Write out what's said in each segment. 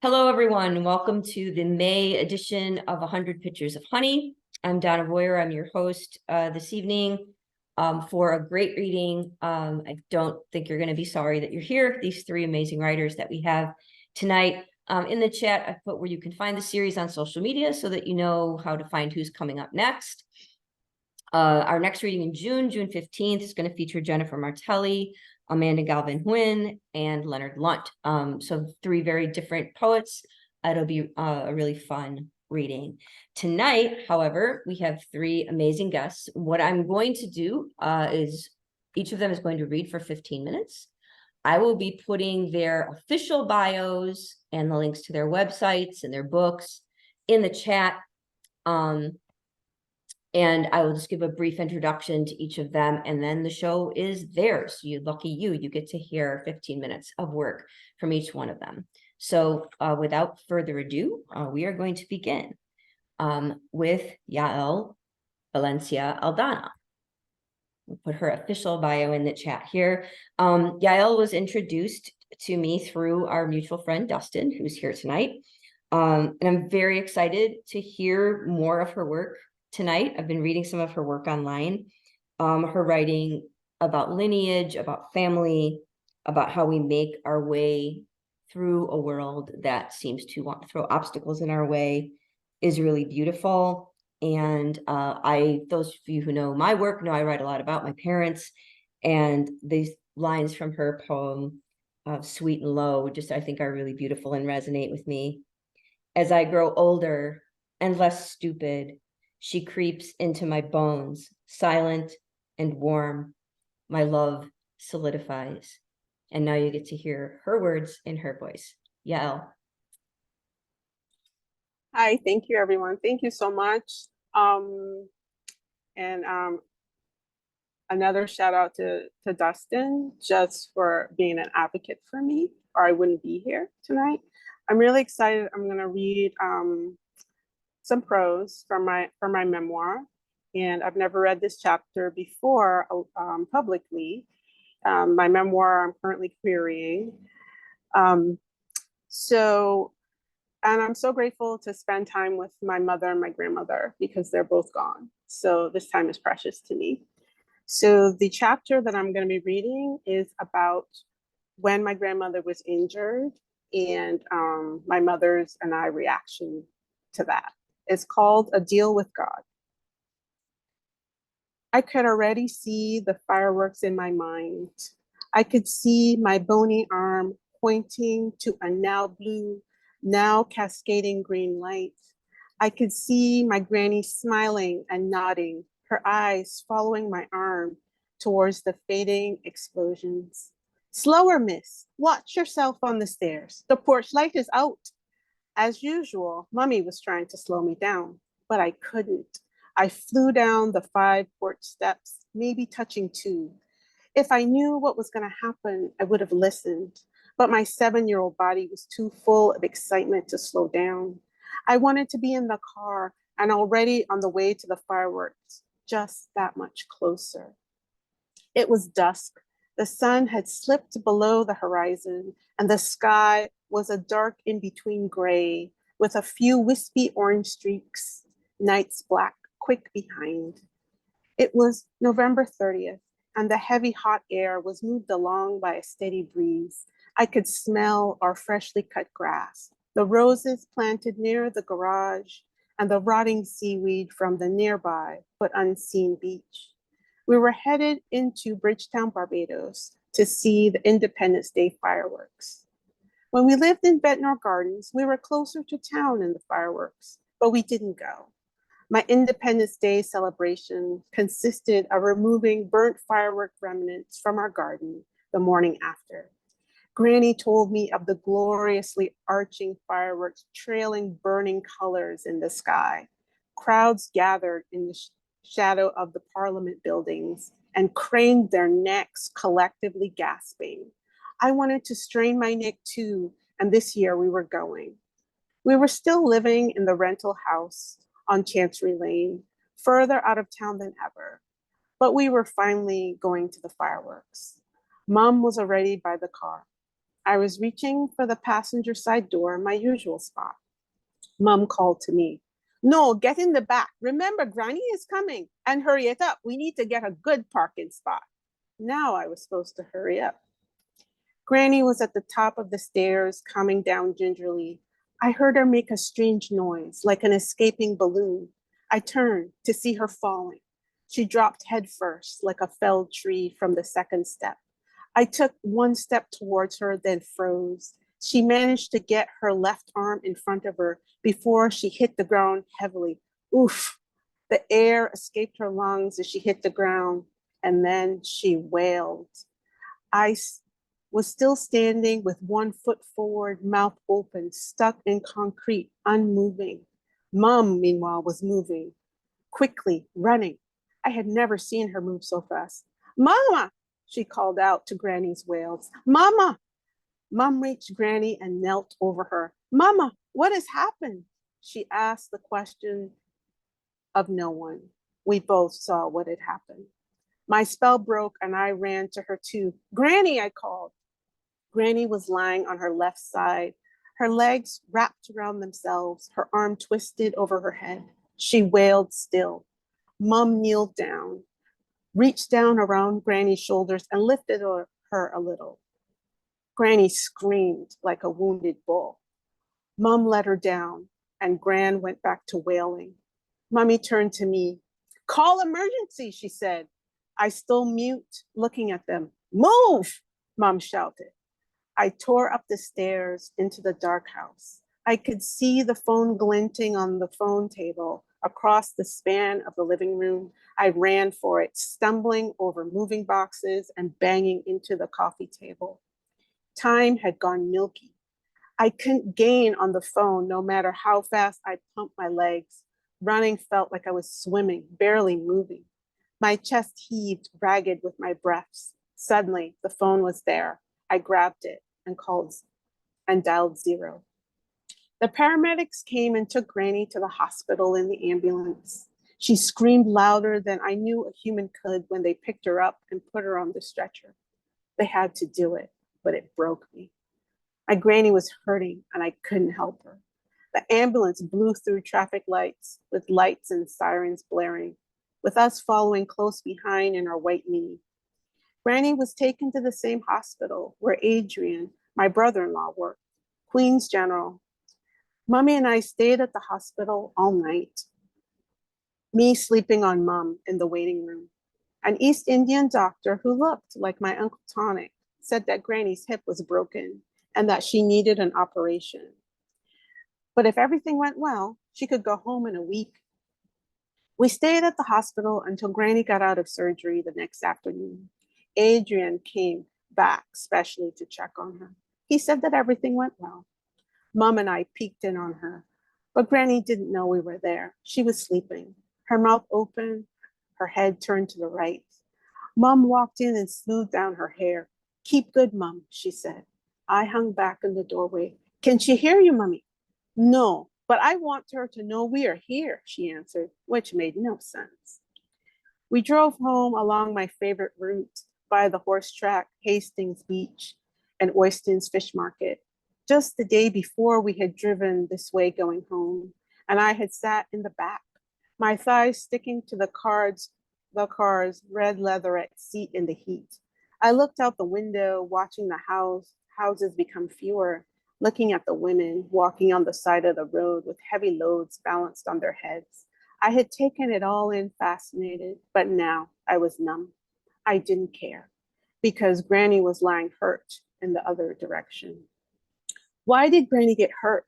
Hello, everyone. Welcome to the May edition of 100 Pictures of Honey. I'm Donna Boyer. I'm your host this evening for a great reading. I don't think you're going to be sorry that you're here. These three amazing writers that we have tonight. In the chat, I've put where you can find the series on social media so that you know how to find who's coming up next. Our next reading in June 15th, is going to feature Jennifer Martelli, Amanda Galvin-Huynh, and Leonard Lunt. So three very different poets. It'll be a really fun reading. Tonight, however, we have three amazing guests. What I'm going to do is each of them is going to read for 15 minutes. I will be putting their official bios and the links to their websites and their books in the chat. And I will just give a brief introduction to each of them, and then the show is theirs. Lucky you, you get to hear 15 minutes of work from each one of them. So without further ado, we are going to begin with Yael Valencia Aldana. We'll put her official bio in the chat here. Yael was introduced to me through our mutual friend, Dustin, who's here tonight. And I'm very excited to hear more of her work tonight. I've been reading some of her work online. Her writing about lineage, about family, about how we make our way through a world that seems to want to throw obstacles in our way is really beautiful. And those of you who know my work know I write a lot about my parents, and these lines from her poem of Sweet and Low just I think are really beautiful and resonate with me. As I grow older and less stupid, she creeps into my bones, silent and warm. My love solidifies. And now you get to hear her words in her voice. Yael. Hi, thank you, everyone. Thank you so much. Another shout out to Dustin just for being an advocate for me, or I wouldn't be here tonight. I'm really excited. I'm going to read some prose from my memoir, and I've never read this chapter before publicly. My memoir I'm currently querying. And I'm so grateful to spend time with my mother and my grandmother because they're both gone. So this time is precious to me. So the chapter that I'm going to be reading is about when my grandmother was injured and my mother's and I reaction to that. It's called A Deal with God. I could already see the fireworks in my mind. I could see my bony arm pointing to a now blue, now cascading green light. I could see my granny smiling and nodding, her eyes following my arm towards the fading explosions. Slower, miss. Watch yourself on the stairs. The porch light is out. As usual, Mummy was trying to slow me down, but I couldn't. I flew down the 5 porch steps, maybe touching 2. If I knew what was going to happen, I would have listened, but my 7-year-old body was too full of excitement to slow down. I wanted to be in the car and already on the way to the fireworks, just that much closer. It was dusk. The sun had slipped below the horizon, and the sky was a dark in-between gray with a few wispy orange streaks, night's black quick behind. It was November 30th, and the heavy hot air was moved along by a steady breeze. I could smell our freshly cut grass, the roses planted near the garage, and the rotting seaweed from the nearby but unseen beach. We were headed into Bridgetown, Barbados to see the Independence Day fireworks. When we lived in Ventnor Gardens, we were closer to town than the fireworks, but we didn't go. My Independence Day celebration consisted of removing burnt firework remnants from our garden the morning after. Granny told me of the gloriously arching fireworks trailing burning colors in the sky. Crowds gathered in the shadow of the Parliament buildings and craned their necks, collectively gasping. I wanted to strain my neck too, and this year we were going. We were still living in the rental house on Chancery Lane, further out of town than ever, but we were finally going to the fireworks. Mom was already by the car. I was reaching for the passenger side door, my usual spot. Mom called to me. No, get in the back. Remember, Granny is coming. And hurry it up. We need to get a good parking spot. Now I was supposed to hurry up. Granny was at the top of the stairs, coming down gingerly. I heard her make a strange noise, like an escaping balloon. I turned to see her falling. She dropped headfirst, like a felled tree from the second step. I took one step towards her, then froze. She managed to get her left arm in front of her before she hit the ground heavily. Oof! The air escaped her lungs as she hit the ground, and then she wailed. I was still standing with one foot forward, mouth open, stuck in concrete, unmoving. Mom, meanwhile, was moving, quickly, running. I had never seen her move so fast. Mama, she called out to Granny's wails. Mama! Mom reached Granny and knelt over her. Mama, what has happened? She asked the question of no one. We both saw what had happened. My spell broke and I ran to her too. Granny, I called. Granny was lying on her left side, her legs wrapped around themselves, her arm twisted over her head. She wailed still. Mom kneeled down, reached down around Granny's shoulders and lifted her a little. Granny screamed like a wounded bull. Mom let her down and Gran went back to wailing. Mommy turned to me. Call emergency, she said. I still mute, looking at them. Move, Mom shouted. I tore up the stairs into the dark house. I could see the phone glinting on the phone table across the span of the living room. I ran for it, stumbling over moving boxes and banging into the coffee table. Time had gone milky. I couldn't gain on the phone no matter how fast I pumped my legs. Running felt like I was swimming, barely moving. My chest heaved ragged with my breaths. Suddenly, the phone was there. I grabbed it and called and dialed 0. The paramedics came and took Granny to the hospital in the ambulance. She screamed louder than I knew a human could when they picked her up and put her on the stretcher. They had to do it, but it broke me. My Granny was hurting and I couldn't help her. The ambulance blew through traffic lights with lights and sirens blaring, with us following close behind in our white Mini. Granny was taken to the same hospital where Adrian, my brother-in-law, worked, Queens General. Mommy and I stayed at the hospital all night. Me sleeping on Mom in the waiting room. An East Indian doctor who looked like my Uncle Tonic said that Granny's hip was broken and that she needed an operation. But if everything went well, she could go home in a week. We stayed at the hospital until Granny got out of surgery the next afternoon. Adrian came back specially to check on her. He said that everything went well. Mom and I peeked in on her, but Granny didn't know we were there. She was sleeping, her mouth open, her head turned to the right. Mom walked in and smoothed down her hair. Keep good, Mom, she said. I hung back in the doorway. Can she hear you, Mommy? No, but I want her to know we are here, she answered, which made no sense. We drove home along my favorite route by the horse track, Hastings Beach, and Oyston's Fish Market. Just the day before we had driven this way going home, and I had sat in the back, my thighs sticking to the car's red leatherette seat in the heat. I looked out the window, watching the houses become fewer, looking at the women walking on the side of the road with heavy loads balanced on their heads. I had taken it all in, fascinated, but now I was numb. I didn't care because Granny was lying hurt in the other direction. Why did Granny get hurt?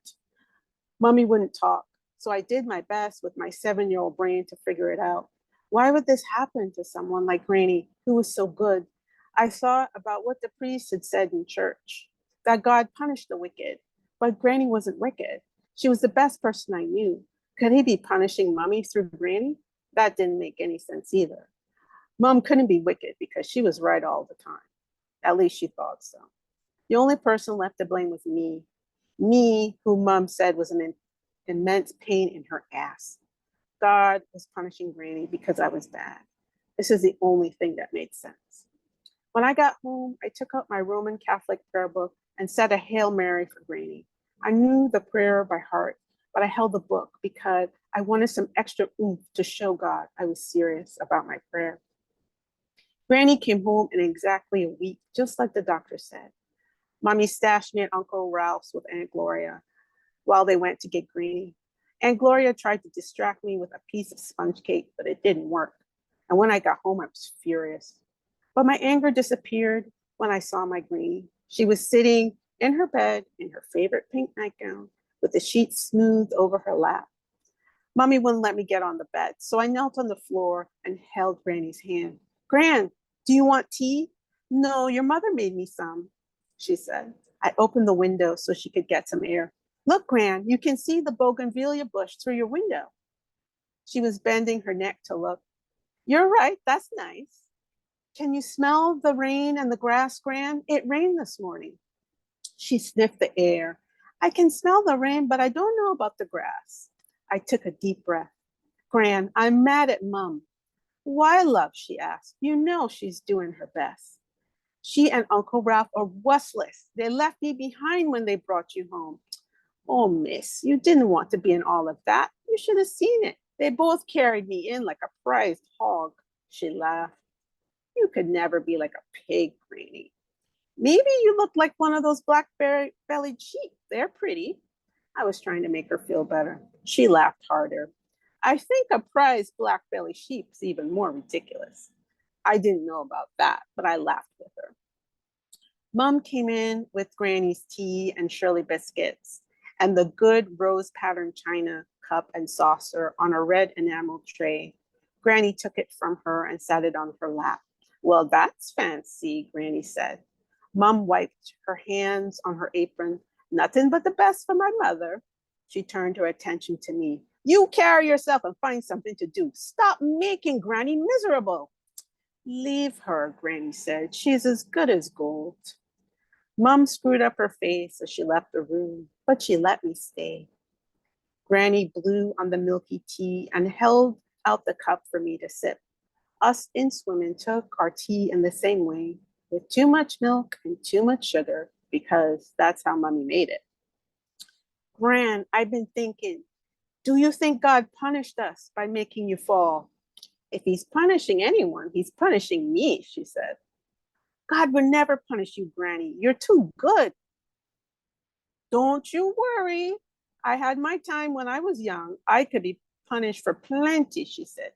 Mommy wouldn't talk, so I did my best with my 7-year-old brain to figure it out. Why would this happen to someone like Granny, who was so good? I thought about what the priest had said in church, that God punished the wicked, but Granny wasn't wicked. She was the best person I knew. Could he be punishing Mommy through Granny? That didn't make any sense either. Mom couldn't be wicked because she was right all the time. At least she thought so. The only person left to blame was me. Me, who Mom said was an immense pain in her ass. God was punishing Granny because I was bad. This is the only thing that made sense. When I got home, I took out my Roman Catholic prayer book and said a Hail Mary for Granny. I knew the prayer by heart, but I held the book because I wanted some extra oomph to show God I was serious about my prayer. Granny came home in exactly a week, just like the doctor said. Mommy stashed me at Uncle Ralph's with Aunt Gloria while they went to get Granny. Aunt Gloria tried to distract me with a piece of sponge cake, but it didn't work. And when I got home, I was furious. But my anger disappeared when I saw my Granny. She was sitting in her bed in her favorite pink nightgown with the sheets smoothed over her lap. Mommy wouldn't let me get on the bed, so I knelt on the floor and held Granny's hand. Gran, do you want tea? No, your mother made me some, she said. I opened the window so she could get some air. Look, Gran, you can see the bougainvillea bush through your window. She was bending her neck to look. You're right, that's nice. Can you smell the rain and the grass, Gran? It rained this morning. She sniffed the air. I can smell the rain, but I don't know about the grass. I took a deep breath. Gran, I'm mad at Mum. Why, love? She asked. You know she's doing her best. She and Uncle Ralph are worthless. They left me behind when they brought you home. Oh, miss, you didn't want to be in all of that. You should have seen it. They both carried me in like a prized hog. She laughed. You could never be like a pig, Granny. Maybe you look like one of those black-bellied sheep. They're pretty. I was trying to make her feel better. She laughed harder. I think a prize black-bellied sheep is even more ridiculous. I didn't know about that, but I laughed with her. Mom came in with Granny's tea and Shirley biscuits and the good rose patterned china cup and saucer on a red enamel tray. Granny took it from her and sat it on her lap. Well, that's fancy, Granny said. Mom wiped her hands on her apron. Nothing but the best for my mother. She turned her attention to me. You carry yourself and find something to do. Stop making Granny miserable. Leave her, Granny said. She's as good as gold. Mom screwed up her face as she left the room, but she let me stay. Granny blew on the milky tea and held out the cup for me to sip. Us Innswomen took our tea in the same way, with too much milk and too much sugar, because that's how Mommy made it. Gran, I've been thinking, do you think God punished us by making you fall? If he's punishing anyone, he's punishing me, she said. God would never punish you, Granny. You're too good. Don't you worry. I had my time when I was young. I could be punished for plenty, she said.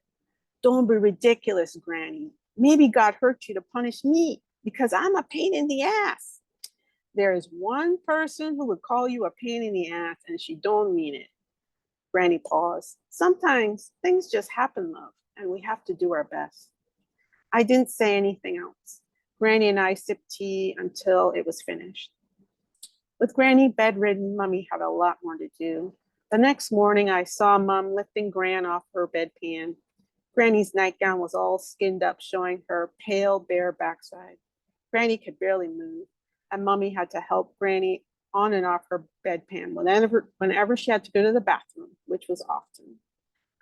Don't be ridiculous, Granny. Maybe God hurt you to punish me because I'm a pain in the ass. There is one person who would call you a pain in the ass and she don't mean it. Granny paused. Sometimes things just happen, love, and we have to do our best. I didn't say anything else. Granny and I sipped tea until it was finished. With Granny bedridden, Mummy had a lot more to do. The next morning, I saw Mum lifting Gran off her bedpan. Granny's nightgown was all skinned up, showing her pale, bare backside. Granny could barely move, and Mummy had to help Granny on and off her bedpan whenever she had to go to the bathroom, which was often.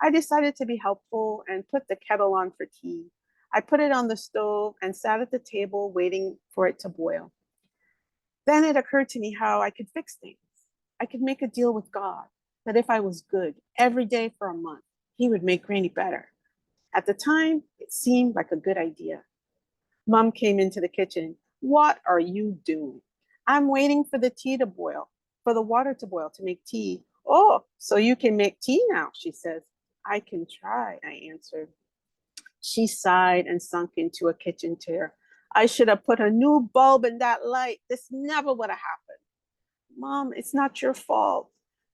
I decided to be helpful and put the kettle on for tea. I put it on the stove and sat at the table waiting for it to boil. Then it occurred to me how I could fix things. I could make a deal with God that if I was good every day for a month, he would make Granny better. At the time, it seemed like a good idea. Mom came into the kitchen. What are you doing? I'm waiting for the tea to boil, for the water to boil to make tea. Oh, so you can make tea now, she says. I can try, I answered. She sighed and sunk into a kitchen chair. I should have put a new bulb in that light. This never would have happened. Mom, it's not your fault.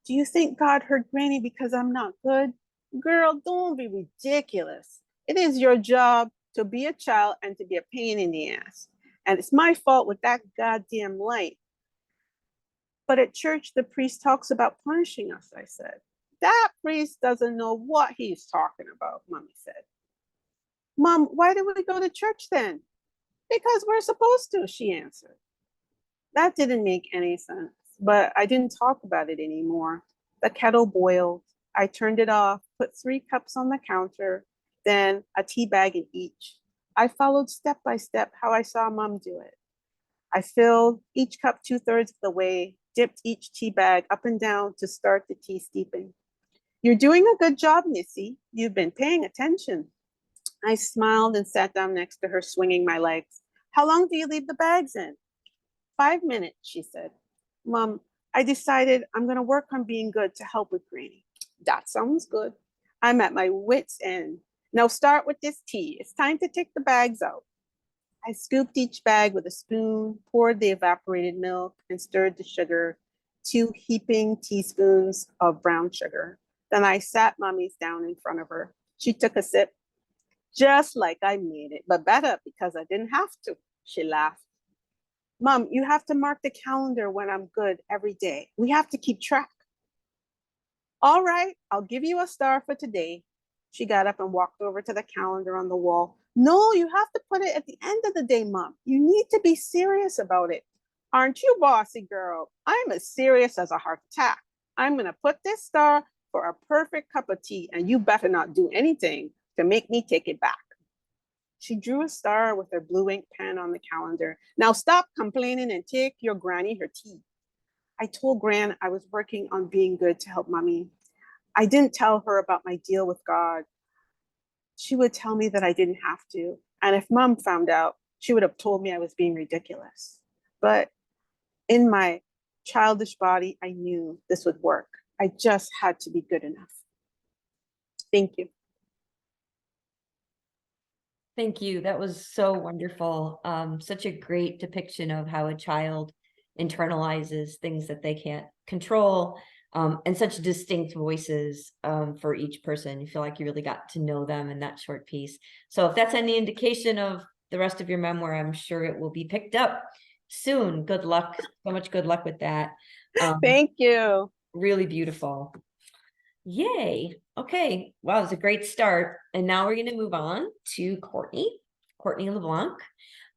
Do you think God hurt Granny because I'm not good? Girl, don't be ridiculous. It is your job to be a child and to be a pain in the ass. And it's my fault with that goddamn light. But at church, the priest talks about punishing us, I said. That priest doesn't know what he's talking about, Mommy said. Mom, why do we go to church then? Because we're supposed to, she answered. That didn't make any sense, but I didn't talk about it anymore. The kettle boiled. I turned it off, put 3 cups on the counter, then a tea bag in each. I followed step by step how I saw Mom do it. I filled each cup 2/3 of the way, dipped each tea bag up and down to start the tea steeping. You're doing a good job, Missy. You've been paying attention. I smiled and sat down next to her, swinging my legs. How long do you leave the bags in? 5 minutes, she said. Mom, I decided I'm going to work on being good to help with Granny. That sounds good. I'm at my wits' end. Now start with this tea. It's time to take the bags out. I scooped each bag with a spoon, poured the evaporated milk, and stirred the sugar, 2 heaping teaspoons of brown sugar. Then I sat Mommy's down in front of her. She took a sip, just like I made it, but better because I didn't have to. She laughed. Mom, you have to mark the calendar when I'm good every day. We have to keep track. All right, I'll give you a star for today. She got up and walked over to the calendar on the wall. No, you have to put it at the end of the day, Mom. You need to be serious about it. Aren't you, bossy girl? I'm as serious as a heart attack. I'm going to put this star for a perfect cup of tea, and you better not do anything to make me take it back. She drew a star with her blue ink pen on the calendar. Now stop complaining and take your granny her tea. I told Gran I was working on being good to help Mommy. I didn't tell her about my deal with God. She would tell me that I didn't have to. And if Mom found out, she would have told me I was being ridiculous. But in my childish body, I knew this would work. I just had to be good enough. Thank you. Thank you. That was so wonderful. Such a great depiction of how a child internalizes things that they can't control, and such distinct voices for each person. You feel like you really got to know them in that short piece. So if that's any indication of the rest of your memoir, I'm sure it will be picked up soon. Good luck. So much good luck with that. Thank you. Really beautiful. Yay. Okay. Wow, it was a great start. And now we're going to move on to Courtney LeBlanc.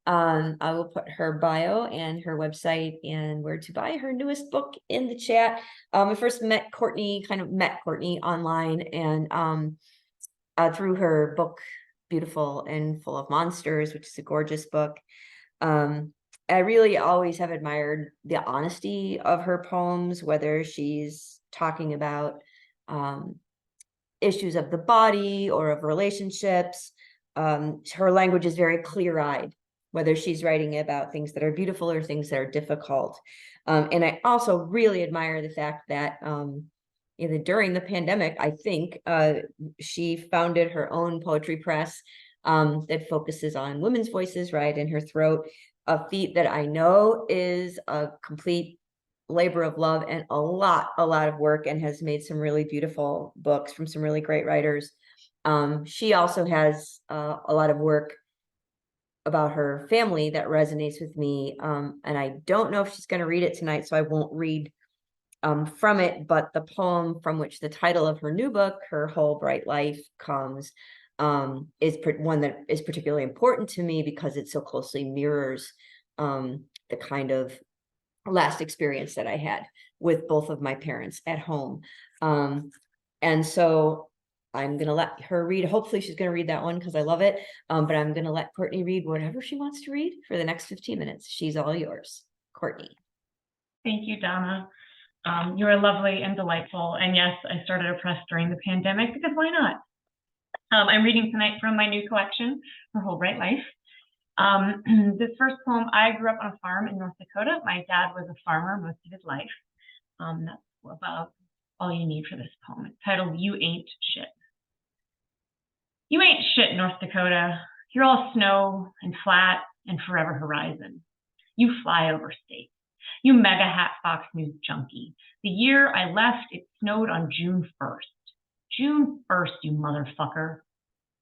I will put her bio and her website and where to buy her newest book in the chat. I first met Courtney online, and through her book, Beautiful and Full of Monsters, which is a gorgeous book. I really always have admired the honesty of her poems, whether she's talking about issues of the body or of relationships. Her language is very clear-eyed, whether she's writing about things that are beautiful or things that are difficult. And I also really admire the fact that during the pandemic, I think she founded her own poetry press that focuses on women's voices, right, in her throat, a feat that I know is a complete labor of love and a lot of work, and has made some really beautiful books from some really great writers. She also has a lot of work about her family that resonates with me, and I don't know if she's going to read it tonight, so I won't read from it, but the poem from which the title of her new book, Her Whole Bright Life, comes is one that is particularly important to me because it so closely mirrors the kind of last experience that I had with both of my parents at home. And so I'm going to let her read. Hopefully she's going to read that one because I love it. But I'm going to let Courtney read whatever she wants to read for the next 15 minutes. She's all yours. Courtney. Thank you, Donna. You are lovely and delightful. And yes, I started a press during the pandemic because why not? I'm reading tonight from my new collection, Her Whole Bright Life. This first poem, I grew up on a farm in North Dakota. My dad was a farmer most of his life. That's about all you need for this poem. It's titled, You Ain't Shit. You ain't shit, North Dakota. You're all snow and flat and forever horizon. You fly over states. You mega hat Fox News junkie. The year I left, it snowed on June 1st. June 1st, you motherfucker.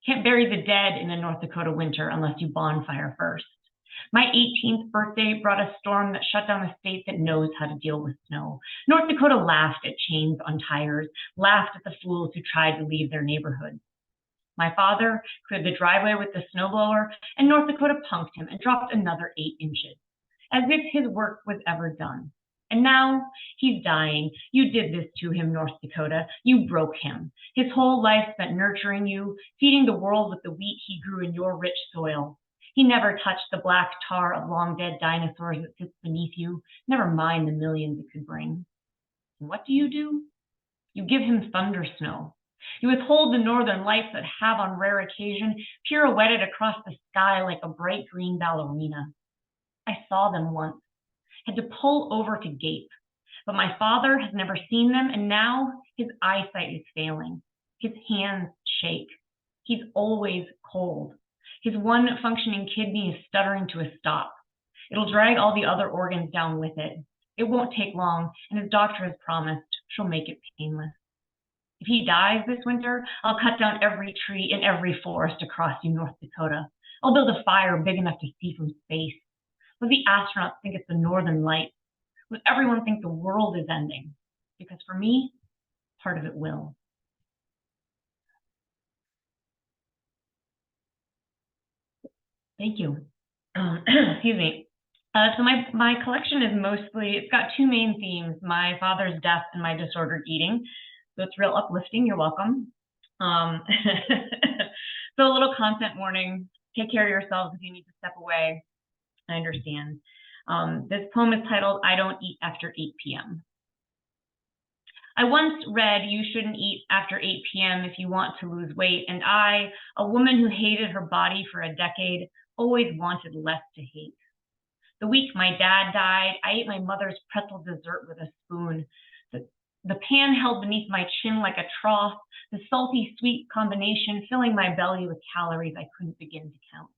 Can't bury the dead in a North Dakota winter unless you bonfire first. My 18th birthday brought a storm that shut down a state that knows how to deal with snow. North Dakota laughed at chains on tires, laughed at the fools who tried to leave their neighborhoods. My father cleared the driveway with the snowblower, and North Dakota punked him and dropped another 8 inches, as if his work was ever done. And now he's dying. You did this to him, North Dakota. You broke him. His whole life spent nurturing you, feeding the world with the wheat he grew in your rich soil. He never touched the black tar of long-dead dinosaurs that sits beneath you, never mind the millions it could bring. And what do? You give him thunder snow. You withhold the northern lights that have, on rare occasion, pirouetted across the sky like a bright green ballerina. I saw them once, had to pull over to gape, but my father has never seen them, and now his eyesight is failing. His hands shake. He's always cold. His one functioning kidney is stuttering to a stop. It'll drag all the other organs down with it. It won't take long, and his doctor has promised she'll make it painless. If he dies this winter, I'll cut down every tree in every forest across you, North Dakota. I'll build a fire big enough to see from space. Let the astronauts think it's the northern lights. Let everyone think the world is ending. Because for me, part of it will. Thank you. Excuse me. So my collection is mostly, it's got two main themes, my father's death and my disordered eating. So it's real uplifting, you're welcome. So a little content warning, take care of yourselves if you need to step away. I understand. This poem is titled, I Don't Eat After 8 p.m. I once read you shouldn't eat after 8 p.m. if you want to lose weight, and I, a woman who hated her body for a decade, always wanted less to hate. The week my dad died, I ate my mother's pretzel dessert with a spoon. The pan held beneath my chin like a trough, the salty-sweet combination filling my belly with calories I couldn't begin to count.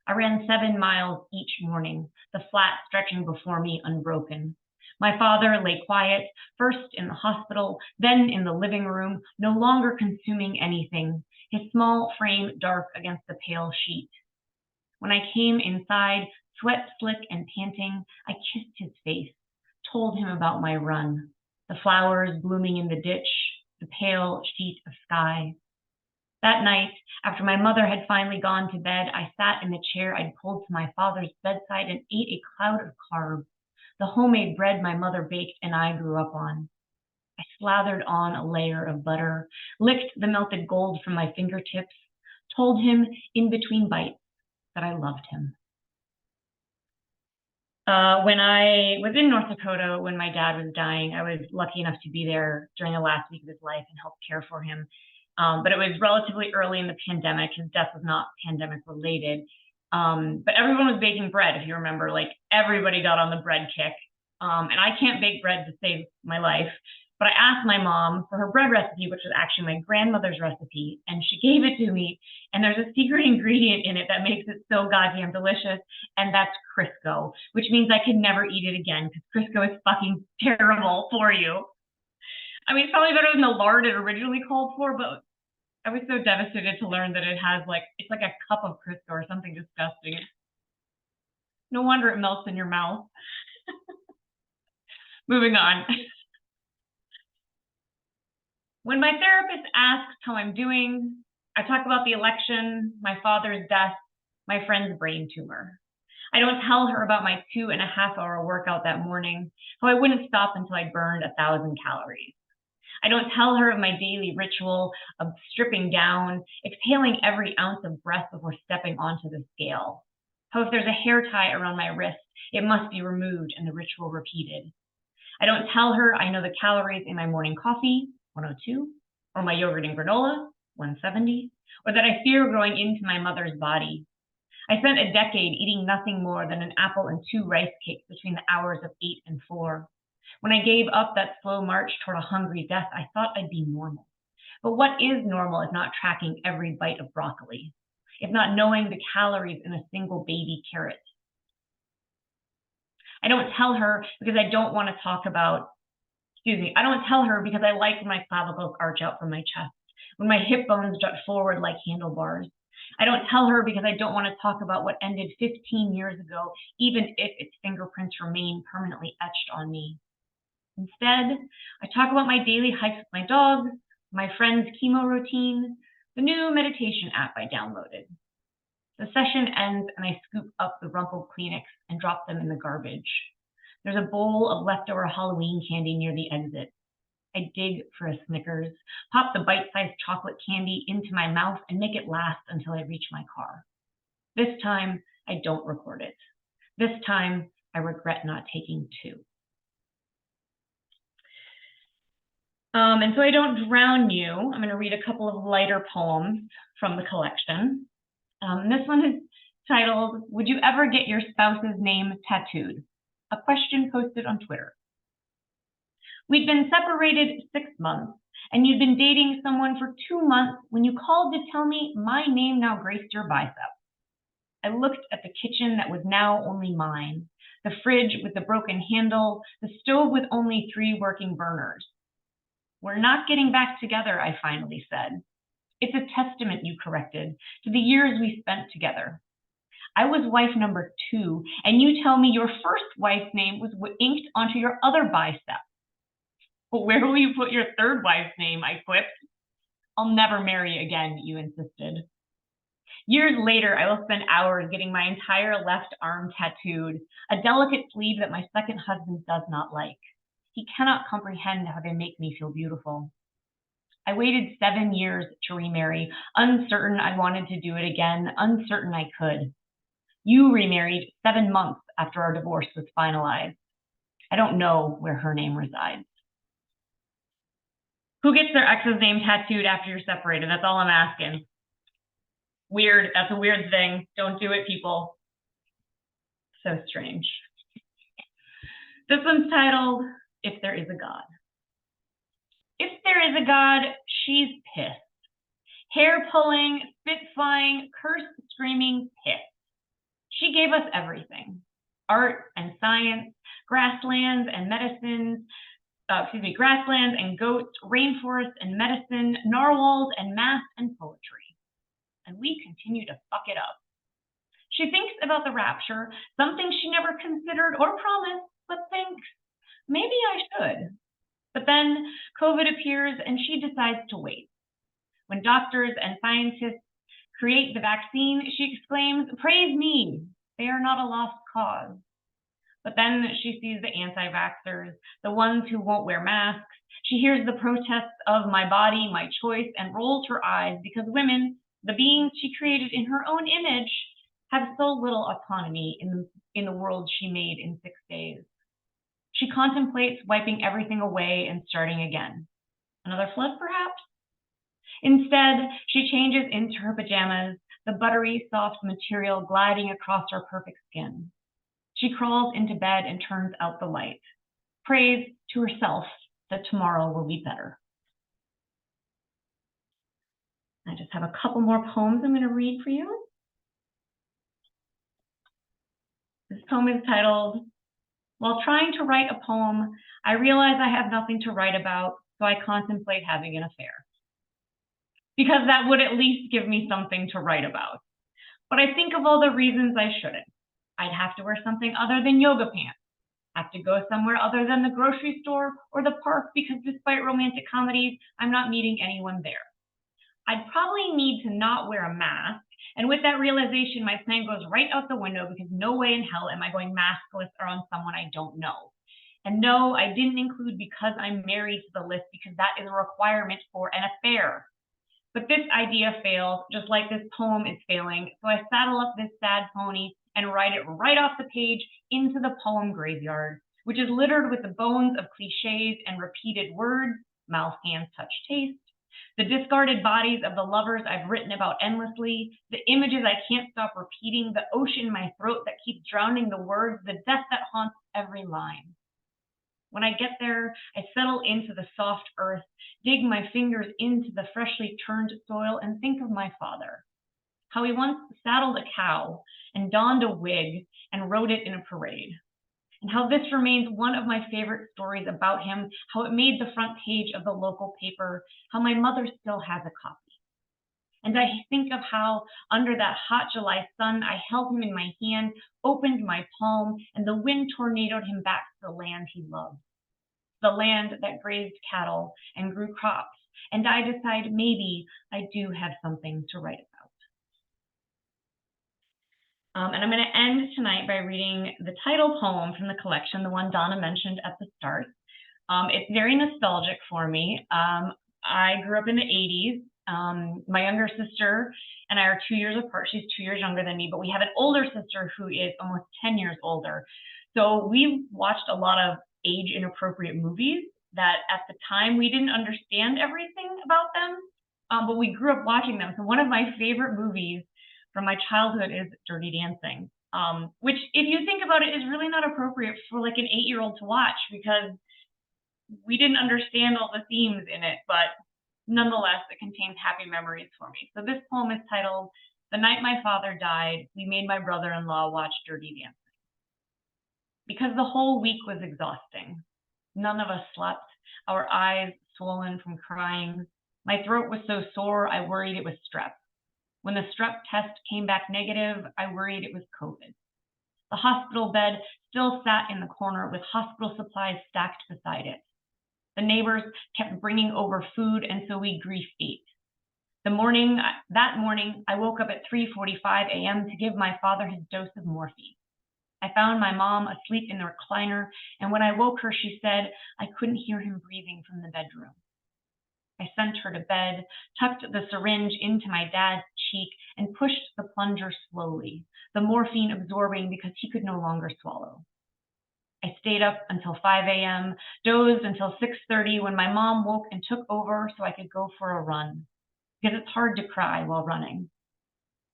I ran 7 miles each morning, the flat stretching before me unbroken. My father lay quiet, first in the hospital, then in the living room, no longer consuming anything, his small frame dark against the pale sheet. When I came inside, sweat slick and panting, I kissed his face, told him about my run, the flowers blooming in the ditch, the pale sheet of sky. That night, after my mother had finally gone to bed, I sat in the chair I'd pulled to my father's bedside and ate a cloud of carbs, the homemade bread my mother baked and I grew up on. I slathered on a layer of butter, licked the melted gold from my fingertips, told him in between bites that I loved him. When I was in North Dakota, when my dad was dying, I was lucky enough to be there during the last week of his life and help care for him. But it was relatively early in the pandemic. His death was not pandemic related. But everyone was baking bread, if you remember, like everybody got on the bread kick. And I can't bake bread to save my life. But I asked my mom for her bread recipe, which was actually my grandmother's recipe, and she gave it to me. And there's a secret ingredient in it that makes it so goddamn delicious, and that's Crisco, which means I could never eat it again because Crisco is fucking terrible for you. I mean, it's probably better than the lard it originally called for, but I was so devastated to learn that it has it's like a cup of Crisco or something disgusting. No wonder it melts in your mouth. Moving on. When my therapist asks how I'm doing, I talk about the election, my father's death, my friend's brain tumor. I don't tell her about my 2.5-hour workout that morning, how I wouldn't stop until I burned 1,000 calories. I don't tell her of my daily ritual of stripping down, exhaling every ounce of breath before stepping onto the scale. How if there's a hair tie around my wrist, it must be removed and the ritual repeated. I don't tell her I know the calories in my morning coffee, 102, or my yogurt and granola, 170, or that I fear growing into my mother's body. I spent a decade eating nothing more than an apple and 2 rice cakes between the hours of 8 and 4. When I gave up that slow march toward a hungry death, I thought I'd be normal. But what is normal if not tracking every bite of broccoli? If not knowing the calories in a single baby carrot? I don't tell her because I don't want to talk about I don't tell her because I like when my clavicles arch out from my chest, when my hip bones jut forward like handlebars. I don't tell her because I don't want to talk about what ended 15 years ago, even if its fingerprints remain permanently etched on me. Instead, I talk about my daily hikes with my dog, my friend's chemo routine, the new meditation app I downloaded. The session ends and I scoop up the rumpled Kleenex and drop them in the garbage. There's a bowl of leftover Halloween candy near the exit. I dig for a Snickers, pop the bite-sized chocolate candy into my mouth and make it last until I reach my car. This time, I don't record it. This time, I regret not taking 2. And so I don't drown you. I'm going to read a couple of lighter poems from the collection. This one is titled, "Would You Ever Get Your Spouse's Name Tattooed?" A question posted on Twitter. We'd been separated 6 months, and you'd been dating someone for 2 months when you called to tell me my name now graced your bicep. I looked at the kitchen that was now only mine, the fridge with the broken handle, the stove with only 3 working burners. "We're not getting back together," I finally said. "It's a testament," you corrected, "to the years we spent together. I was wife number 2, and you tell me your first wife's name was inked onto your other bicep." "But where will you put your third wife's name?" I quipped. "I'll never marry again," you insisted. Years later, I will spend hours getting my entire left arm tattooed, a delicate sleeve that my second husband does not like. He cannot comprehend how they make me feel beautiful. I waited 7 years to remarry, uncertain I wanted to do it again, uncertain I could. You remarried 7 months after our divorce was finalized. I don't know where her name resides. Who gets their ex's name tattooed after you're separated? That's all I'm asking. Weird. That's a weird thing. Don't do it, people. So strange. This one's titled, "If There Is a God." If there is a God, she's pissed. Hair pulling, spit flying, curse screaming, pissed. She gave us everything. Art and science, grasslands and medicines, grasslands and goats, rainforests and medicine, narwhals and math and poetry. And we continue to fuck it up. She thinks about the rapture, something she never considered or promised, but thinks, maybe I should. But then COVID appears and she decides to wait. When doctors and scientists create the vaccine, she exclaims, "Praise me, they are not a lost cause." But then she sees the anti-vaxxers, the ones who won't wear masks. She hears the protests of "my body, my choice," and rolls her eyes because women, the beings she created in her own image, have so little autonomy in the world she made in 6 days. She contemplates wiping everything away and starting again. Another flood, perhaps? Instead, she changes into her pajamas, the buttery, soft material gliding across her perfect skin. She crawls into bed and turns out the light. Prays to herself that tomorrow will be better. I just have a couple more poems I'm going to read for you. This poem is titled, "While trying to write a poem, I realize I have nothing to write about, so I contemplate having an affair." Because that would at least give me something to write about. But I think of all the reasons I shouldn't. I'd have to wear something other than yoga pants, have to go somewhere other than the grocery store or the park because despite romantic comedies, I'm not meeting anyone there. I'd probably need to not wear a mask, and with that realization, my plan goes right out the window because no way in hell am I going maskless around someone I don't know. And no, I didn't include "because I'm married" to the list because that is a requirement for an affair. But this idea fails, just like this poem is failing, so I saddle up this sad pony and ride it right off the page into the poem graveyard, which is littered with the bones of cliches and repeated words, mouth, hands, touch, taste, the discarded bodies of the lovers I've written about endlessly, the images I can't stop repeating, the ocean in my throat that keeps drowning the words, the death that haunts every line. When I get there, I settle into the soft earth, dig my fingers into the freshly turned soil, and think of my father. How he once saddled a cow and donned a wig and rode it in a parade. And how this remains one of my favorite stories about him, how it made the front page of the local paper, how my mother still has a copy. And I think of how, under that hot July sun, I held him in my hand, opened my palm, and the wind tornadoed him back to the land he loved. The land that grazed cattle and grew crops. And I decide maybe I do have something to write about. And I'm going to end tonight by reading the title poem from the collection, the one Donna mentioned at the start. It's very nostalgic for me. I grew up in the 80s. My younger sister and I are 2 years apart. She's 2 years younger than me, but we have an older sister who is almost 10 years older. So we've watched a lot of age inappropriate movies that at the time we didn't understand everything about them, but we grew up watching them. So one of my favorite movies from my childhood is Dirty Dancing, which if you think about it is really not appropriate for like an 8-year-old to watch because we didn't understand all the themes in it, but nonetheless, it contains happy memories for me. So this poem is titled, "The Night My Father Died, We Made My Brother-in-Law Watch Dirty Dancing." Because the whole week was exhausting. None of us slept, our eyes swollen from crying. My throat was so sore, I worried it was strep. When the strep test came back negative, I worried it was COVID. The hospital bed still sat in the corner with hospital supplies stacked beside it. The neighbors kept bringing over food, and so we grief ate. That morning, I woke up at 3:45 a.m. to give my father his dose of morphine. I found my mom asleep in the recliner, and when I woke her, she said I couldn't hear him breathing from the bedroom. I sent her to bed, tucked the syringe into my dad's cheek, and pushed the plunger slowly, the morphine absorbing because he could no longer swallow. I stayed up until 5 a.m., dozed until 6:30 when my mom woke and took over so I could go for a run, because it's hard to cry while running.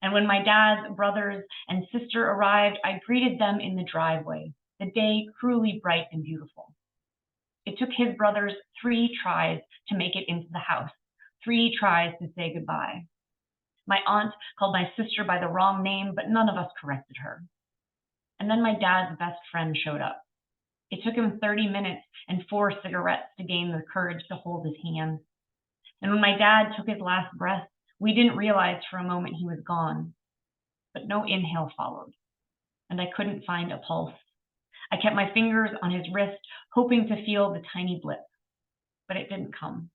And when my dad's brothers and sister arrived, I greeted them in the driveway, the day cruelly bright and beautiful. It took his brothers 3 tries to make it into the house, 3 tries to say goodbye. My aunt called my sister by the wrong name, but none of us corrected her. And then my dad's best friend showed up. It took him 30 minutes and 4 cigarettes to gain the courage to hold his hand. And when my dad took his last breath, we didn't realize for a moment he was gone. But no inhale followed, and I couldn't find a pulse. I kept my fingers on his wrist, hoping to feel the tiny blip, but it didn't come.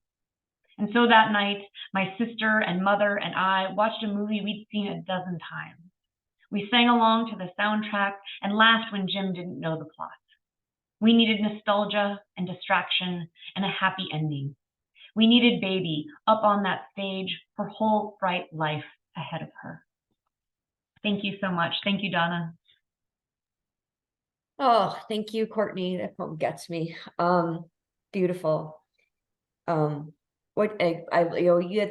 And so that night, my sister and mother and I watched a movie we'd seen a dozen times. We sang along to the soundtrack and laughed when Jim didn't know the plot. We needed nostalgia and distraction and a happy ending. We needed Baby up on that stage, her whole bright life ahead of her. Thank you so much. Thank you, Donna. Oh, thank you, Courtney. That poem gets me. Beautiful. It's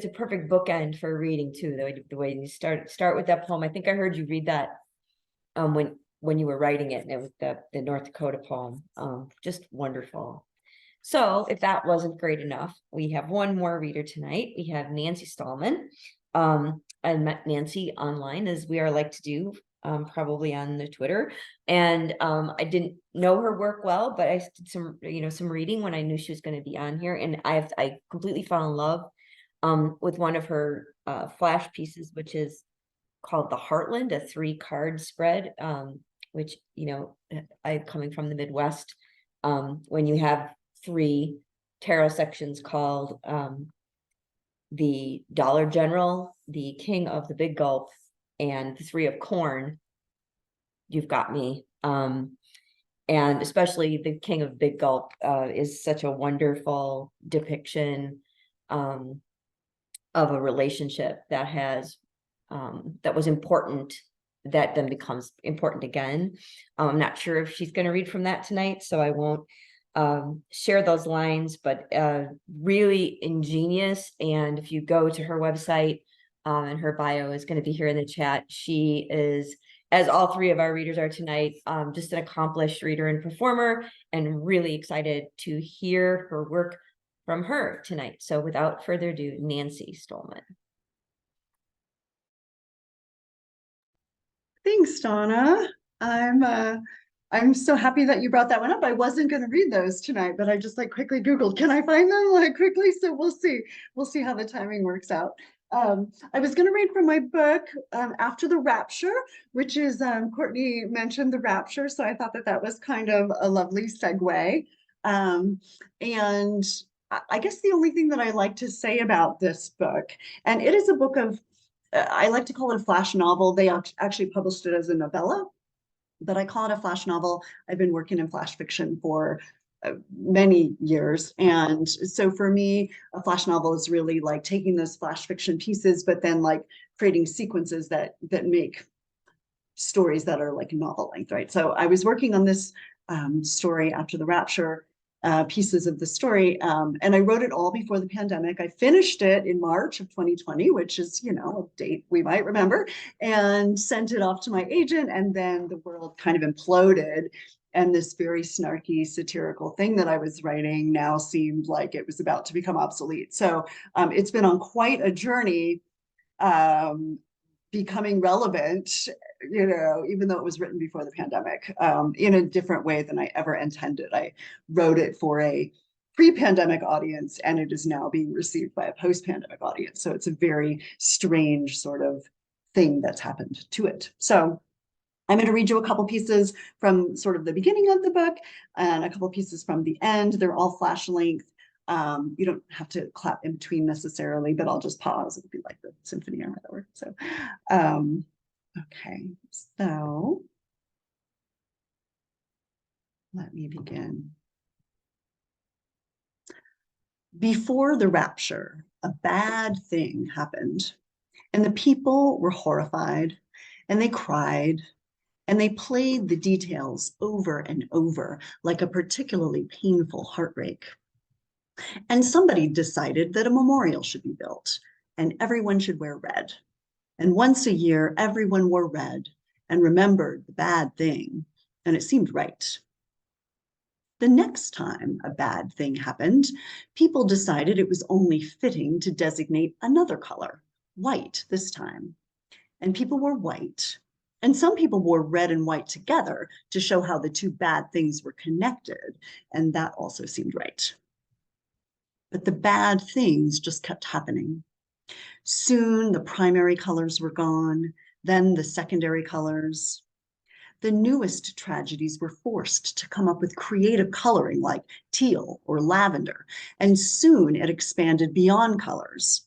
a perfect bookend for reading too. The way you start with that poem. I think I heard you read that when you were writing it, and it was the North Dakota poem. Just wonderful. So if that wasn't great enough, we have one more reader tonight. We have Nancy Stohlman. I met Nancy online, as we are like to do, probably on the Twitter. And I didn't know her work well, but I did some reading when I knew she was going to be on here. And I completely fell in love with one of her flash pieces, which is called The Heartland, a 3-card spread, which, I coming from the Midwest, when you have 3 tarot sections called the Dollar General, the King of the Big Gulp, and the 3 of Corn, you've got me. And especially the King of Big Gulp is such a wonderful depiction of a relationship that has that was important, that then becomes important again. I'm not sure if she's going to read from that tonight, so I won't share those lines, but really ingenious. And if you go to her website, and her bio is going to be here in the chat, she is, as all 3 of our readers are tonight, just an accomplished reader and performer, and really excited to hear her work from her tonight. So without further ado, Nancy Stohlman. Thanks, Donna. I'm so happy that you brought that one up. I wasn't going to read those tonight, but I just quickly Googled, can I find them quickly? So we'll see how the timing works out. I was going to read from my book, After the Rapture, which is, Courtney mentioned the rapture. So I thought that was kind of a lovely segue. And I guess the only thing that I like to say about this book, and it is a book of I like to call it a flash novel. They actually published it as a novella, but I call it a flash novel. I've been working in flash fiction for many years. And so for me, a flash novel is really like taking those flash fiction pieces, but then like creating sequences that make stories that are like novel length, right? So I was working on this story after the rapture, pieces of the story, and I wrote it all before the pandemic. I finished it in March of 2020, which is, you know, a date we might remember, and sent it off to my agent, and then the world kind of imploded. And this very snarky, satirical thing that I was writing now seemed like it was about to become obsolete. So it's been on quite a journey, becoming relevant, you know, even though it was written before the pandemic, in a different way than I ever intended. I wrote it for a pre-pandemic audience, and it is now being received by a post-pandemic audience. So it's a very strange sort of thing that's happened to it. So I'm going to read you a couple pieces from sort of the beginning of the book and a couple pieces from the end. They're all flash length. You don't have to clap in between necessarily, but I'll just pause. It'll be like the symphony or whatever. So, okay, so let me begin. Before the rapture, a bad thing happened, and the people were horrified, and they cried, and they played the details over and over like a particularly painful heartbreak. And somebody decided that a memorial should be built, and everyone should wear red. And once a year, everyone wore red and remembered the bad thing, and it seemed right. The next time a bad thing happened, people decided it was only fitting to designate another color, white this time. And people wore white. And some people wore red and white together to show how the two bad things were connected, and that also seemed right. But the bad things just kept happening. Soon the primary colors were gone, then the secondary colors. The newest tragedies were forced to come up with creative coloring like teal or lavender, and soon it expanded beyond colors.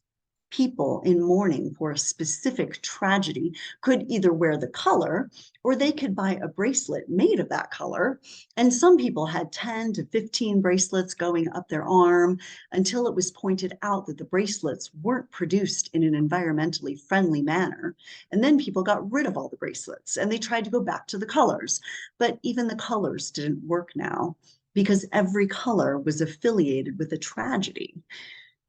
People in mourning for a specific tragedy could either wear the color or they could buy a bracelet made of that color. And some people had 10 to 15 bracelets going up their arm until it was pointed out that the bracelets weren't produced in an environmentally friendly manner. And then people got rid of all the bracelets and they tried to go back to the colors. But even the colors didn't work now because every color was affiliated with a tragedy.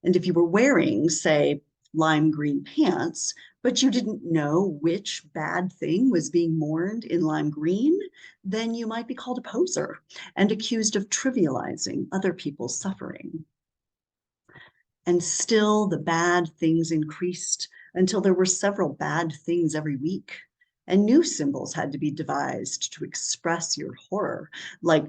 And if you were wearing, say, lime green pants, but you didn't know which bad thing was being mourned in lime green, then you might be called a poser and accused of trivializing other people's suffering. And still the bad things increased until there were several bad things every week. And new symbols had to be devised to express your horror, like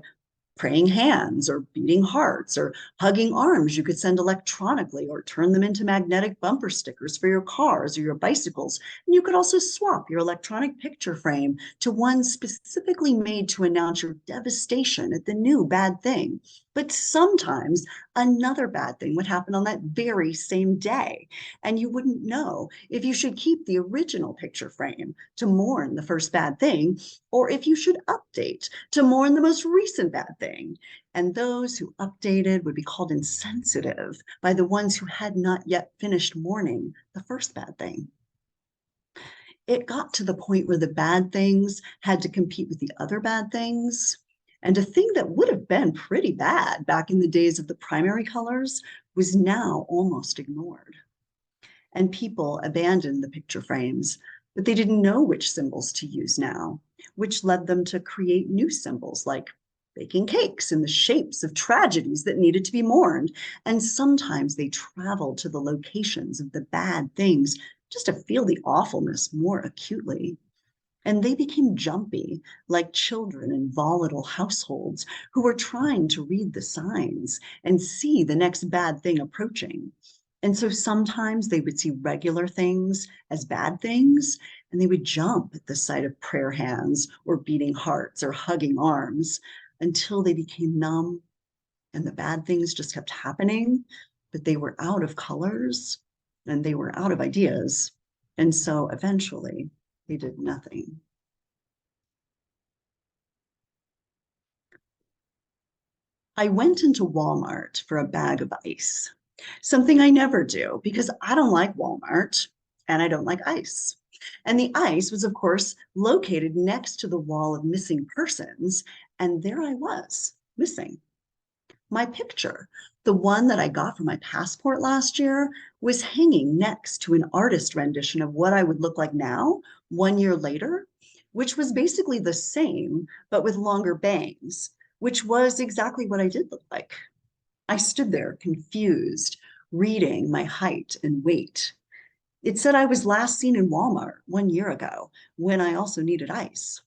praying hands or beating hearts or hugging arms you could send electronically or turn them into magnetic bumper stickers for your cars or your bicycles. And you could also swap your electronic picture frame to one specifically made to announce your devastation at the new bad thing. But sometimes another bad thing would happen on that very same day, and you wouldn't know if you should keep the original picture frame to mourn the first bad thing, or if you should update to mourn the most recent bad thing. And those who updated would be called insensitive by the ones who had not yet finished mourning the first bad thing. It got to the point where the bad things had to compete with the other bad things. And a thing that would have been pretty bad back in the days of the primary colors was now almost ignored. And people abandoned the picture frames, but they didn't know which symbols to use now, which led them to create new symbols like baking cakes in the shapes of tragedies that needed to be mourned. And sometimes they traveled to the locations of the bad things just to feel the awfulness more acutely. And they became jumpy, like children in volatile households who were trying to read the signs and see the next bad thing approaching. And so sometimes they would see regular things as bad things, and they would jump at the sight of prayer hands or beating hearts or hugging arms until they became numb and the bad things just kept happening, but they were out of colors and they were out of ideas. And so eventually they did nothing. I went into Walmart for a bag of ice, something I never do because I don't like Walmart and I don't like ice. And the ice was, of course, located next to the wall of missing persons. And there I was, missing. My picture, the one that I got for my passport last year, was hanging next to an artist rendition of what I would look like now, 1 year later, which was basically the same, but with longer bangs, which was exactly what I did look like. I stood there confused, reading my height and weight. It said I was last seen in Walmart 1 year ago when I also needed ice.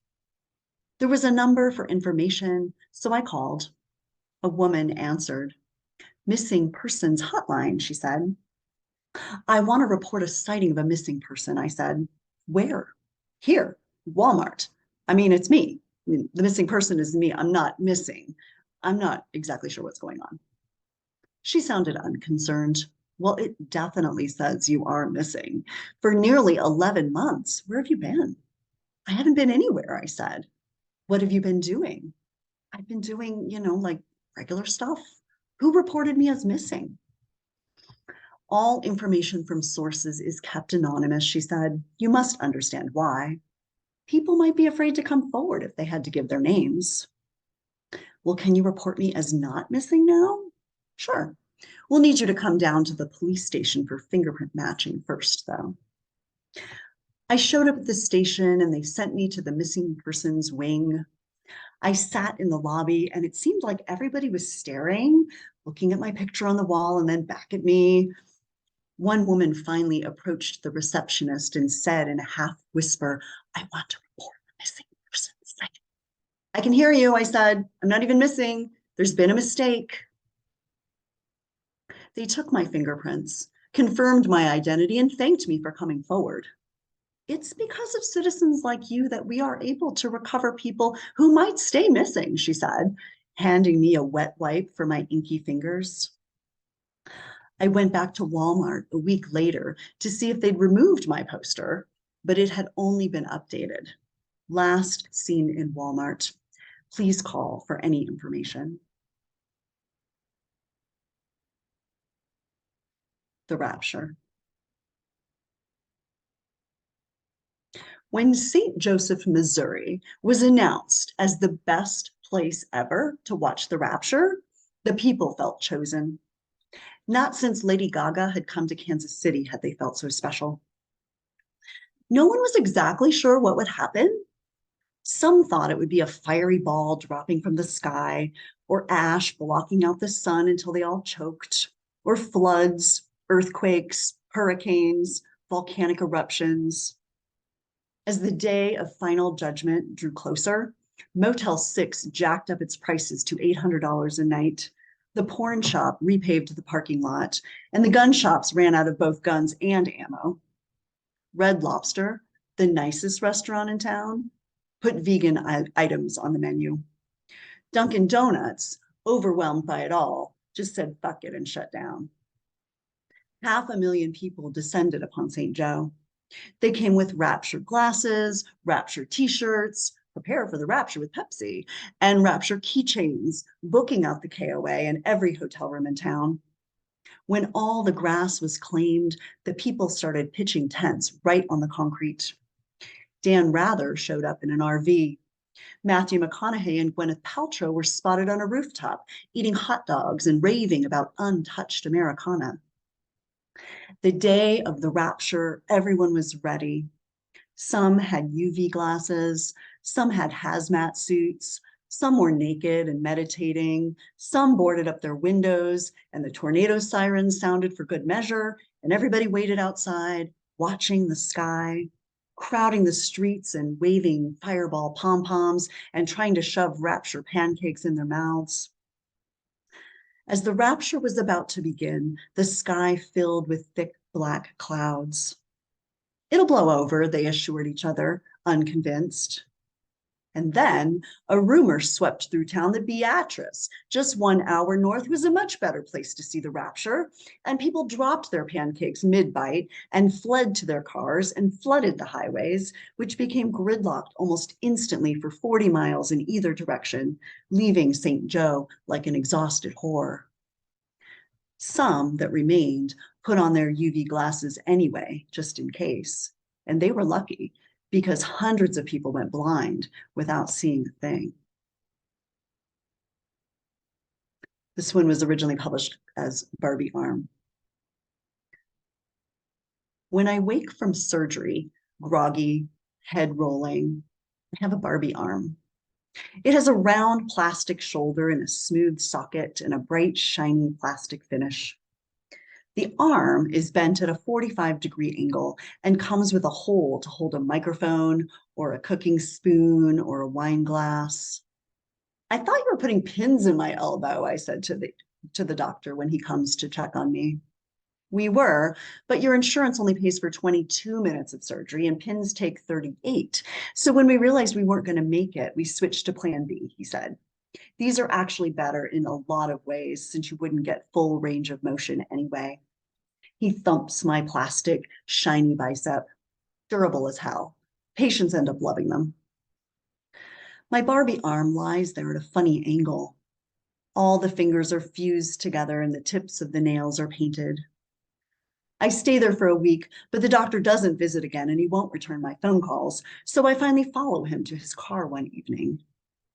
There was a number for information, so I called. A woman answered. Missing persons hotline, she said. I want to report a sighting of a missing person, I said. Where? Here, Walmart. I mean, it's me. I mean, the missing person is me. I'm not missing. I'm not exactly sure what's going on. She sounded unconcerned. Well, it definitely says you are missing. For nearly 11 months, where have you been? I haven't been anywhere, I said. What have you been doing? I've been doing, like regular stuff. Who reported me as missing? All information from sources is kept anonymous, she said. You must understand why. People might be afraid to come forward if they had to give their names. Well, can you report me as not missing now? Sure. We'll need you to come down to the police station for fingerprint matching first, though. I showed up at the station and they sent me to the missing persons wing. I sat in the lobby and it seemed like everybody was staring, looking at my picture on the wall and then back at me. One woman finally approached the receptionist and said in a half whisper, I want to report the missing persons. I can hear you, I said. I'm not even missing. There's been a mistake. They took my fingerprints, confirmed my identity, and thanked me for coming forward. It's because of citizens like you that we are able to recover people who might stay missing, she said, handing me a wet wipe for my inky fingers. I went back to Walmart a week later to see if they'd removed my poster, but it had only been updated. Last seen in Walmart. Please call for any information. The rapture. When St. Joseph, Missouri was announced as the best place ever to watch the rapture, the people felt chosen. Not since Lady Gaga had come to Kansas City had they felt so special. No one was exactly sure what would happen. Some thought it would be a fiery ball dropping from the sky, or ash blocking out the sun until they all choked, or floods, earthquakes, hurricanes, volcanic eruptions. As the day of final judgment drew closer, Motel 6 jacked up its prices to $800 a night. The porn shop repaved the parking lot, and the gun shops ran out of both guns and ammo. Red Lobster, the nicest restaurant in town, put vegan items on the menu. Dunkin' Donuts, overwhelmed by it all, just said fuck it and shut down. 500,000 people descended upon St. Joe. They came with Rapture glasses, Rapture t-shirts, prepare for the rapture with Pepsi, and Rapture keychains, booking out the KOA in every hotel room in town. When all the grass was claimed, the people started pitching tents right on the concrete. Dan Rather showed up in an RV. Matthew McConaughey and Gwyneth Paltrow were spotted on a rooftop, eating hot dogs and raving about untouched Americana. The day of the rapture, everyone was ready. Some had UV glasses, some had hazmat suits, some were naked and meditating, some boarded up their windows, and the tornado sirens sounded for good measure, and everybody waited outside, watching the sky, crowding the streets and waving fireball pom-poms and trying to shove rapture pancakes in their mouths. As the rapture was about to begin, the sky filled with thick black clouds. It'll blow over, they assured each other, unconvinced. And then a rumor swept through town that Beatrice, just 1 hour north, was a much better place to see the rapture, and people dropped their pancakes mid-bite and fled to their cars and flooded the highways, which became gridlocked almost instantly for 40 miles in either direction, leaving St. Joe like an exhausted whore. Some that remained put on their UV glasses anyway, just in case, and they were lucky, because hundreds of people went blind without seeing a thing. This one was originally published as Barbie Arm. When I wake from surgery, groggy, head rolling, I have a Barbie arm. It has a round plastic shoulder and a smooth socket and a bright, shiny plastic finish. The arm is bent at a 45-degree angle and comes with a hole to hold a microphone or a cooking spoon or a wine glass. I thought you were putting pins in my elbow, I said to the doctor when he comes to check on me. We were, but your insurance only pays for 22 minutes of surgery and pins take 38. So when we realized we weren't going to make it, we switched to plan B, he said. These are actually better in a lot of ways since you wouldn't get full range of motion anyway. He thumps my plastic, shiny bicep, durable as hell. Patients end up loving them. My Barbie arm lies there at a funny angle. All the fingers are fused together and the tips of the nails are painted. I stay there for a week, but the doctor doesn't visit again and he won't return my phone calls, so I finally follow him to his car one evening.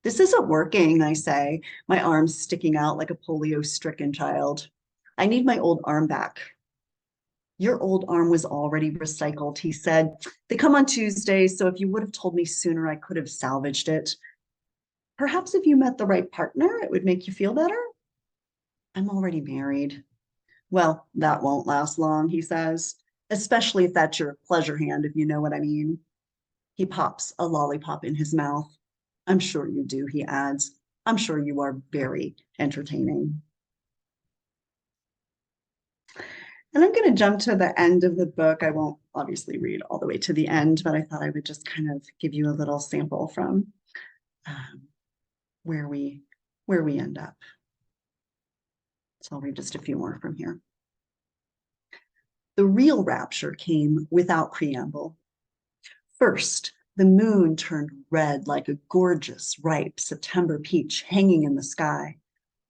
This isn't working, I say, my arm sticking out like a polio-stricken child. I need my old arm back. Your old arm was already recycled, he said. They come on Tuesdays, so if you would have told me sooner, I could have salvaged it. Perhaps if you met the right partner, it would make you feel better. I'm already married. Well, that won't last long, he says, especially if that's your pleasure hand, if you know what I mean. He pops a lollipop in his mouth. I'm sure you do, he adds. I'm sure you are very entertaining. And I'm going to jump to the end of the book. I won't obviously read all the way to the end, but I thought I would just kind of give you a little sample from where we end up. So I'll read just a few more from here. The real rapture came without preamble. First, the moon turned red like a gorgeous, ripe September peach hanging in the sky,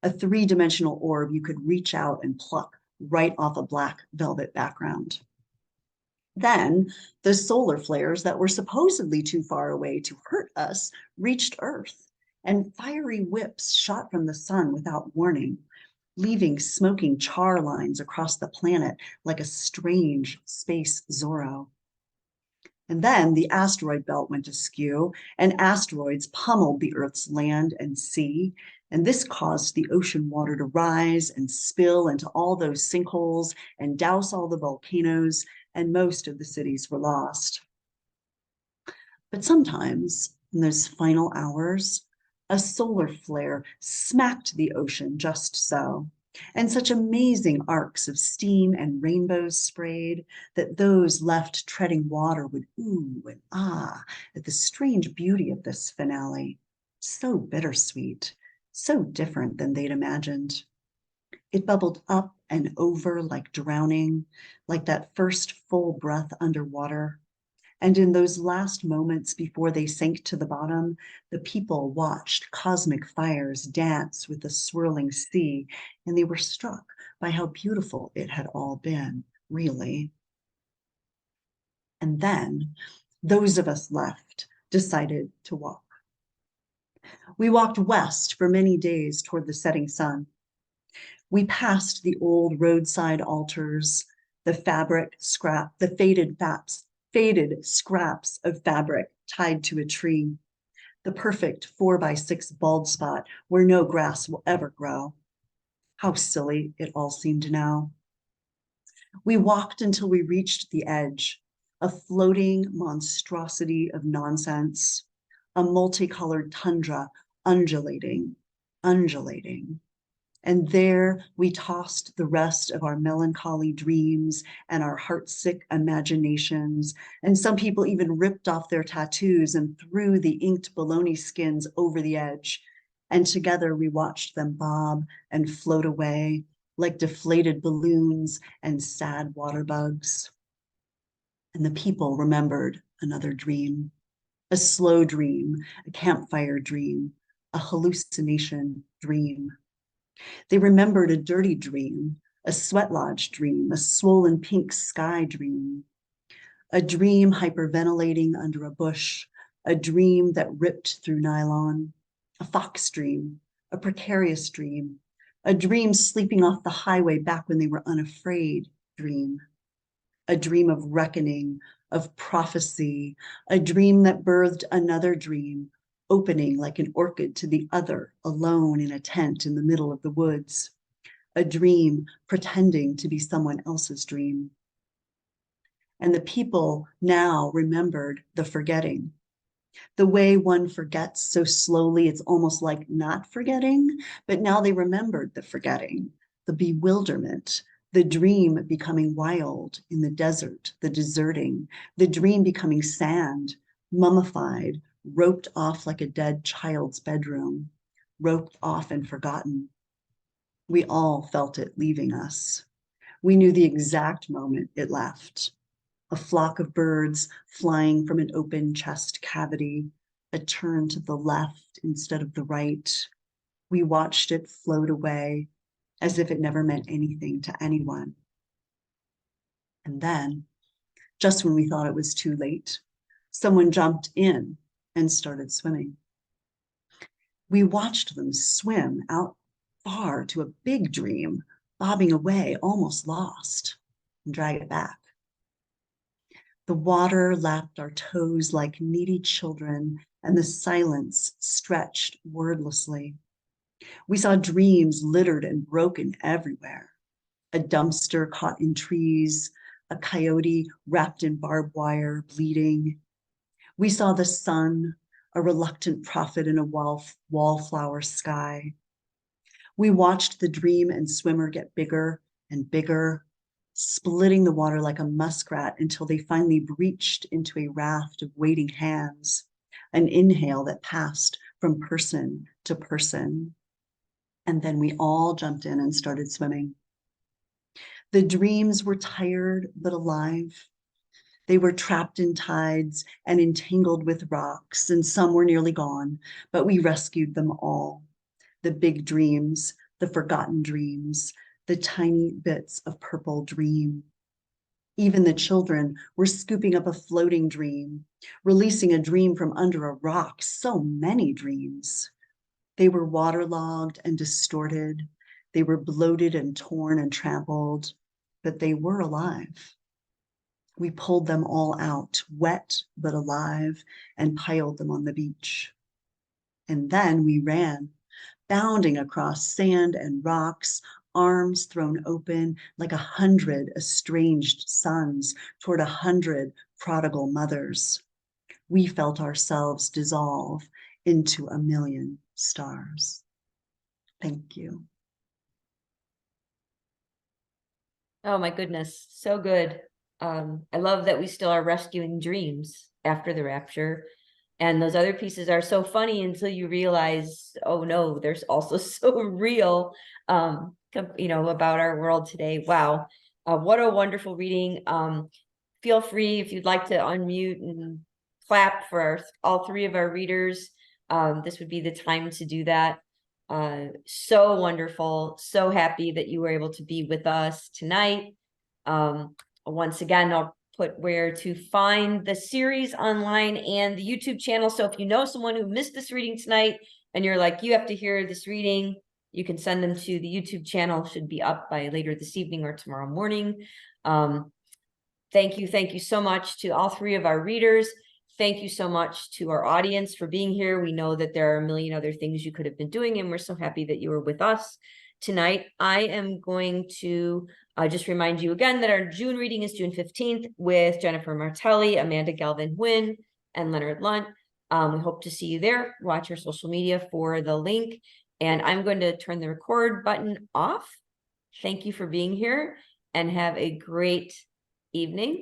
a three-dimensional orb you could reach out and pluck right off a black velvet background. Then the solar flares that were supposedly too far away to hurt us reached Earth, and fiery whips shot from the sun without warning, leaving smoking char lines across the planet like a strange space Zorro. And then the asteroid belt went askew, and asteroids pummeled the Earth's land and sea, and this caused the ocean water to rise and spill into all those sinkholes and douse all the volcanoes, and most of the cities were lost. But sometimes, in those final hours, a solar flare smacked the ocean just so, and such amazing arcs of steam and rainbows sprayed that those left treading water would ooh and ah at the strange beauty of this finale. So bittersweet, so different than they'd imagined. It bubbled up and over like drowning, like that first full breath underwater. And in those last moments before they sank to the bottom, the people watched cosmic fires dance with the swirling sea, and they were struck by how beautiful it had all been, really. And then those of us left decided to walk. We walked west for many days toward the setting sun. We passed the old roadside altars, the faded scraps of fabric tied to a tree, the perfect 4x6 bald spot where no grass will ever grow. How silly it all seemed now. We walked until we reached the edge, a floating monstrosity of nonsense, a multicolored tundra undulating. And there we tossed the rest of our melancholy dreams and our heartsick imaginations. And some people even ripped off their tattoos and threw the inked bologna skins over the edge. And together we watched them bob and float away like deflated balloons and sad water bugs. And the people remembered another dream, a slow dream, a campfire dream, a hallucination dream. They remembered a dirty dream, a sweat lodge dream, a swollen pink sky dream, a dream hyperventilating under a bush, a dream that ripped through nylon, a fox dream, a precarious dream, a dream sleeping off the highway back when they were unafraid dream, a dream of reckoning, of prophecy, a dream that birthed another dream, opening like an orchid to the other, alone in a tent in the middle of the woods, a dream pretending to be someone else's dream. And the people now remembered the forgetting, the way one forgets so slowly, it's almost like not forgetting, but now they remembered the forgetting, the bewilderment, the dream becoming wild in the desert, the deserting, the dream becoming sand, mummified, roped off like a dead child's bedroom, roped off and forgotten. We all felt it leaving us. We knew the exact moment it left. A flock of birds flying from an open chest cavity, a turn to the left instead of the right. We watched it float away as if it never meant anything to anyone. And then, just when we thought it was too late, someone jumped in and started swimming. We watched them swim out far to a big dream, bobbing away, almost lost, and drag it back. The water lapped our toes like needy children, and the silence stretched wordlessly. We saw dreams littered and broken everywhere. A dumpster caught in trees, a coyote wrapped in barbed wire, bleeding. We saw the sun, a reluctant prophet in a wallflower sky. We watched the dream and swimmer get bigger and bigger, splitting the water like a muskrat until they finally breached into a raft of waiting hands, an inhale that passed from person to person. And then we all jumped in and started swimming. The dreams were tired but alive. They were trapped in tides and entangled with rocks, and some were nearly gone, but we rescued them all. The big dreams, the forgotten dreams, the tiny bits of purple dream. Even the children were scooping up a floating dream, releasing a dream from under a rock, so many dreams. They were waterlogged and distorted. They were bloated and torn and trampled, but they were alive. We pulled them all out, wet but alive, and piled them on the beach. And then we ran, bounding across sand and rocks, arms thrown open like 100 estranged sons toward 100 prodigal mothers. We felt ourselves dissolve into 1,000,000 stars. Thank you. Oh my goodness, so good. I love that we still are rescuing dreams after the rapture. And those other pieces are so funny until you realize, oh no, there's also so real, about our world today. Wow. What a wonderful reading. Feel free if you'd like to unmute and clap for all three of our readers. This would be the time to do that. So wonderful. So happy that you were able to be with us tonight. Once again, I'll put where to find the series online and the YouTube channel. So if you know someone who missed this reading tonight and you're like, you have to hear this reading, you can send them to the YouTube channel. Should be up by later this evening or tomorrow morning. Thank you so much to all three of our readers. Thank you so much to our audience for being here. We know that there are a million other things you could have been doing, and we're so happy that you were with us tonight. I am going to just remind you again that our June reading is June 15th with Jennifer Martelli, Amanda Galvin-Wynn, and Leonard Lunt. We hope to see you there. Watch our social media for the link. And I'm going to turn the record button off. Thank you for being here and have a great evening.